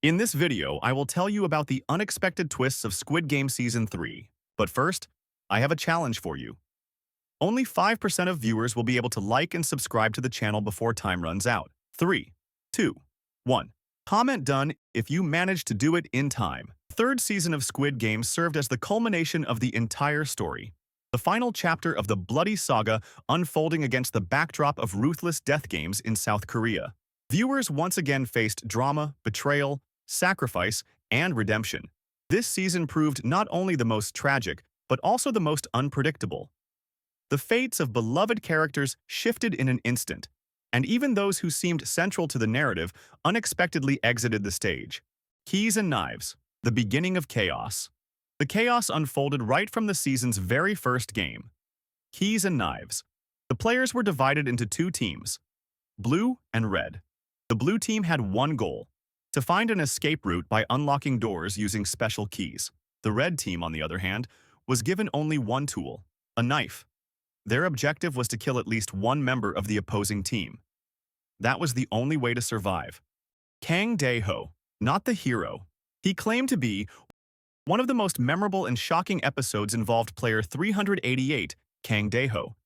In this video, I will tell you about the unexpected twists of Squid Game Season 3. But first, I have a challenge for you. Only 5% of viewers will be able to like and subscribe to the channel before time runs out. 3, 2, 1. Comment done if you manage to do it in time. Third season of Squid Game served as the culmination of the entire story. The final chapter of the bloody saga unfolding against the backdrop of ruthless death games in South Korea. Viewers once again faced drama, betrayal, sacrifice, and redemption. This season proved not only the most tragic, but also the most unpredictable. The fates of beloved characters shifted in an instant, and even those who seemed central to the narrative unexpectedly exited the stage. Keys and Knives, the beginning of chaos. The chaos unfolded right from the season's very first game. Keys and Knives. The players were divided into two teams, blue and red. The blue team had one goal: to find an escape route by unlocking doors using special keys. The red team, on the other hand, was given only one tool: a knife. Their objective was to kill at least one member of the opposing team. That was the only way to survive. Kang Dae-ho, not the hero. He claimed to be one of the most memorable and shocking episodes involved player 388, Kang Dae-ho.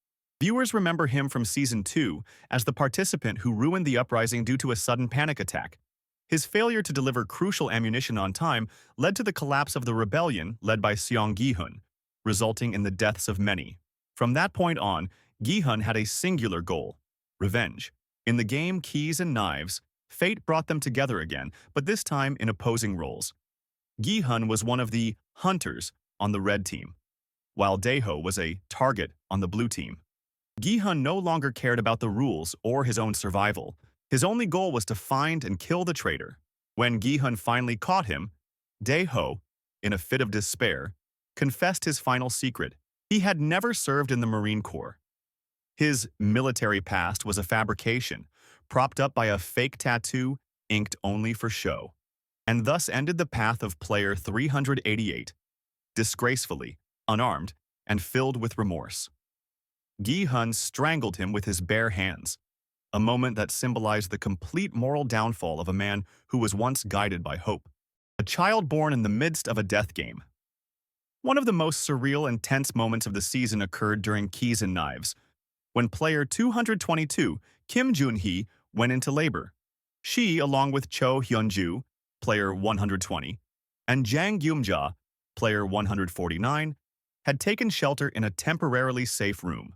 Viewers remember him from Season 2 as the participant who ruined the uprising due to a sudden panic attack. His failure to deliver crucial ammunition on time led to the collapse of the rebellion led by Seong Gi-hun, resulting in the deaths of many. From that point on, Gi-hun had a singular goal: revenge. In the game Keys and Knives, fate brought them together again, but this time in opposing roles. Gi-hun was one of the hunters on the red team, while Dae-ho was a target on the blue team. Gi-hun no longer cared about the rules or his own survival. His only goal was to find and kill the traitor. When Gi-hun finally caught him, Dae-ho, in a fit of despair, confessed his final secret. He had never served in the Marine Corps. His military past was a fabrication, propped up by a fake tattoo inked only for show, and thus ended the path of player 388, disgracefully, unarmed, and filled with remorse. Gi-hun strangled him with his bare hands, a moment that symbolized the complete moral downfall of a man who was once guided by hope. A child born in the midst of a death game. One of the most surreal and tense moments of the season occurred during Keys and Knives, when player 222, Kim Joon-hee, went into labor. She, along with Cho Hyun-ju, player 120, and Jang Gyum-ja, player 149, had taken shelter in a temporarily safe room.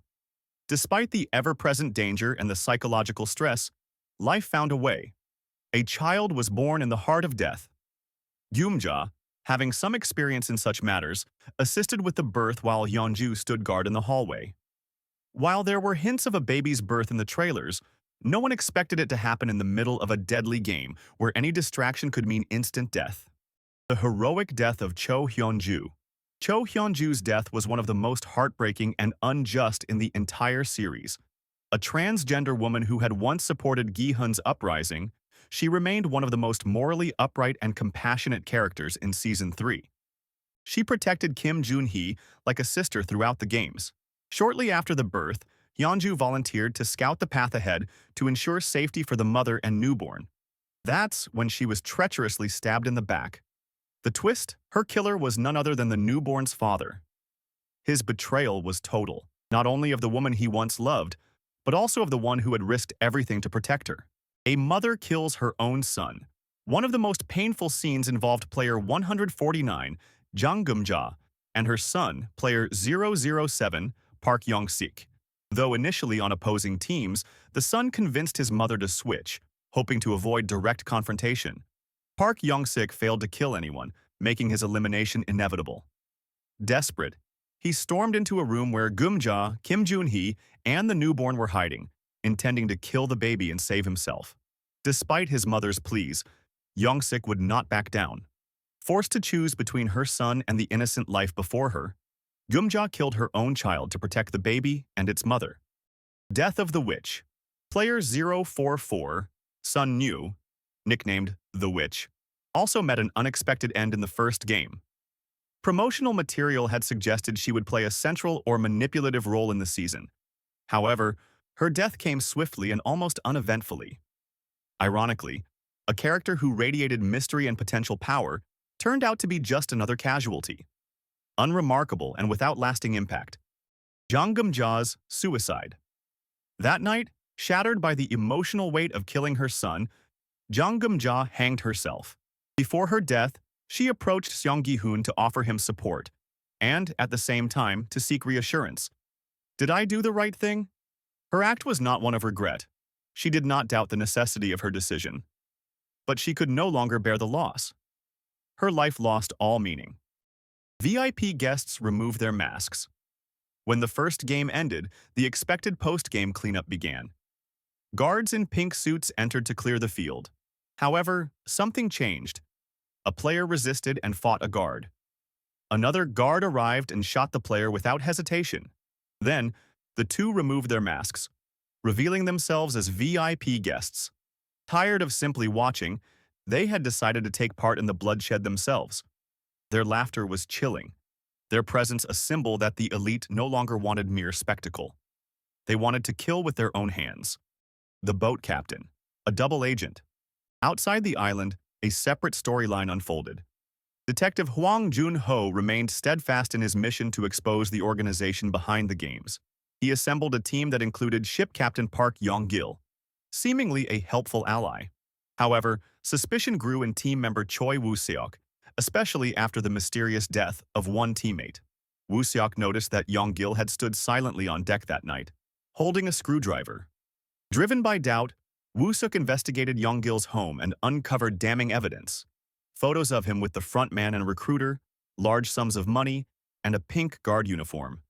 Despite the ever-present danger and the psychological stress, life found a way. A child was born in the heart of death. Gyum-ja, having some experience in such matters, assisted with the birth while Hyun-ju stood guard in the hallway. While there were hints of a baby's birth in the trailers, no one expected it to happen in the middle of a deadly game where any distraction could mean instant death. The heroic death of Cho Hyun-ju. Cho Hyun-ju's death was one of the most heartbreaking and unjust in the entire series. A transgender woman who had once supported Gi-hun's uprising, she remained one of the most morally upright and compassionate characters in Season 3. She protected Kim Joon-hee like a sister throughout the games. Shortly after the birth, Hyun-ju volunteered to scout the path ahead to ensure safety for the mother and newborn. That's when she was treacherously stabbed in the back. The twist? Her killer was none other than the newborn's father. His betrayal was total, not only of the woman he once loved, but also of the one who had risked everything to protect her. A mother kills her own son. One of the most painful scenes involved player 149, Jang Gyum-ja, and her son, player 007, Park Young-sik. Though initially on opposing teams, the son convinced his mother to switch, hoping to avoid direct confrontation. Park Young-sik failed to kill anyone, making his elimination inevitable. Desperate, he stormed into a room where Gyum-ja, Kim Joon-hee, and the newborn were hiding, intending to kill the baby and save himself. Despite his mother's pleas, Young-sik would not back down. Forced to choose between her son and the innocent life before her, Gyum-ja killed her own child to protect the baby and its mother. Death of the Witch. Player 044, Sun Nyu, nicknamed The Witch, also met an unexpected end in the first game. Promotional material had suggested she would play a central or manipulative role in the season. However, her death came swiftly and almost uneventfully. Ironically, A character who radiated mystery and potential power turned out to be just another casualty. Unremarkable and without lasting impact. Jang Geum-ja's suicide. That night, shattered by the emotional weight of killing her son, Jang Geum-ja hanged herself. Before her death, she approached Seong Gi-hoon to offer him support, and, at the same time, to seek reassurance. Did I do the right thing? Her act was not one of regret. She did not doubt the necessity of her decision. But she could no longer bear the loss. Her life lost all meaning. VIP guests removed their masks. When the first game ended, the expected post-game cleanup began. Guards in pink suits entered to clear the field. However, something changed. A player resisted and fought a guard. Another guard arrived and shot the player without hesitation. Then, the two removed their masks, revealing themselves as VIP guests. Tired of simply watching, they had decided to take part in the bloodshed themselves. Their laughter was chilling, their presence a symbol that the elite no longer wanted mere spectacle. They wanted to kill with their own hands. The boat captain, a double agent. Outside the island, a separate storyline unfolded. Detective Hwang Jun-ho remained steadfast in his mission to expose the organization behind the games. He assembled a team that included ship captain Park Yong-gil, seemingly a helpful ally. However, suspicion grew in team member Choi Woo-seok, especially after the mysterious death of one teammate. Woo-seok noticed that Yong-gil had stood silently on deck that night, holding a screwdriver. Driven by doubt, Woo-seok investigated Yong-gil's home and uncovered damning evidence. Photos of him with the frontman and recruiter, large sums of money, and a pink guard uniform.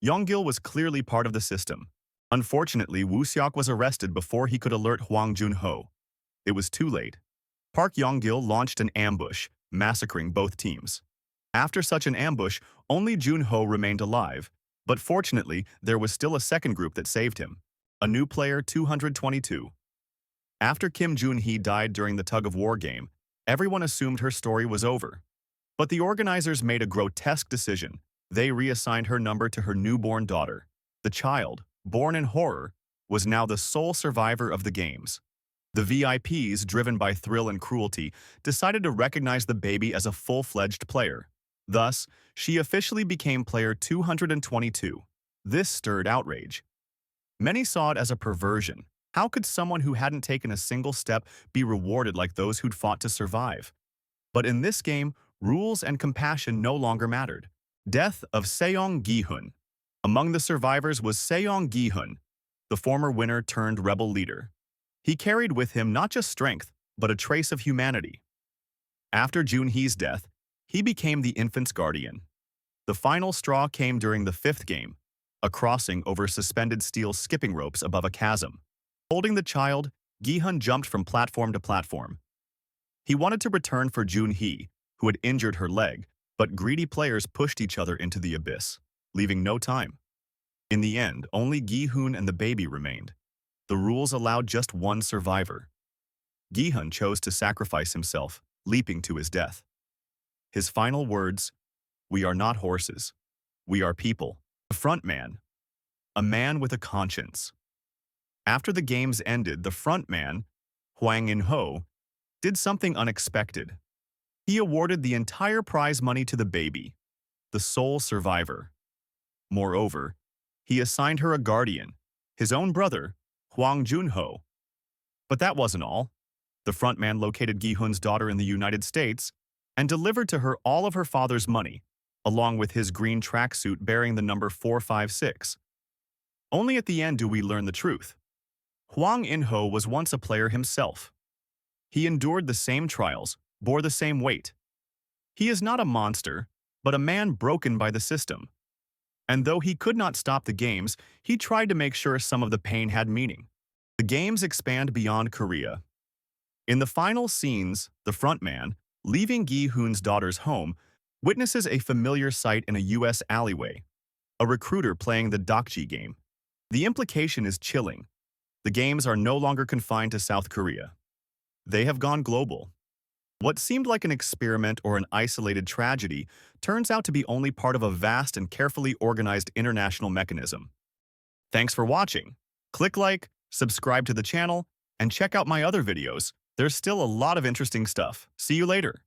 Yong-gil was clearly part of the system. Unfortunately, Woo-seok was arrested before he could alert Hwang Jun-ho. It was too late. Park Yong-gil launched an ambush, massacring both teams. After such an ambush, only Jun-ho remained alive, but fortunately, there was still a second group that saved him. A new player, 222. After Kim Jun-hee died during the tug-of-war game, everyone assumed her story was over. But the organizers made a grotesque decision. They reassigned her number to her newborn daughter. The child, born in horror, was now the sole survivor of the games. The VIPs, driven by thrill and cruelty, decided to recognize the baby as a full-fledged player. Thus, she officially became player 222. This stirred outrage. Many saw it as a perversion. How could someone who hadn't taken a single step be rewarded like those who'd fought to survive? But in this game, rules and compassion no longer mattered. Death of Seong Gi-hoon. Among the survivors was Seong Gi-hoon, the former winner turned rebel leader. He carried with him not just strength, but a trace of humanity. After Jun-hee's death, he became the infant's guardian. The final straw came during the fifth game, a crossing over suspended steel skipping ropes above a chasm. Holding the child, Gi-hoon jumped from platform to platform. He wanted to return for Jun-hee, who had injured her leg, but greedy players pushed each other into the abyss, leaving no time. In the end, only Gi-hoon and the baby remained. The rules allowed just one survivor. Gi-hoon chose to sacrifice himself, leaping to his death. His final words, "We are not horses. We are people." The front man, a man with a conscience. After the games ended, the front man, Hwang In-ho, did something unexpected. He awarded the entire prize money to the baby, the sole survivor. Moreover, he assigned her a guardian, his own brother, Hwang Jun-ho. But that wasn't all. The frontman located Gi-hoon's daughter in the United States and delivered to her all of her father's money, along with his green tracksuit bearing the number 456. Only at the end do we learn the truth. Hwang In-ho was once a player himself. He endured the same trials, bore the same weight. He is not a monster, but a man broken by the system. And though he could not stop the games, he tried to make sure some of the pain had meaning. The games expand beyond Korea. In the final scenes, the frontman, leaving Gi-hoon's daughter's home, witnesses a familiar sight in a U.S. alleyway, a recruiter playing the Dokji game. The implication is chilling. The games are no longer confined to South Korea. They have gone global. What seemed like an experiment or an isolated tragedy turns out to be only part of a vast and carefully organized international mechanism. Thanks for watching. Click like, subscribe to the channel, and check out my other videos. There's still a lot of interesting stuff. See you later.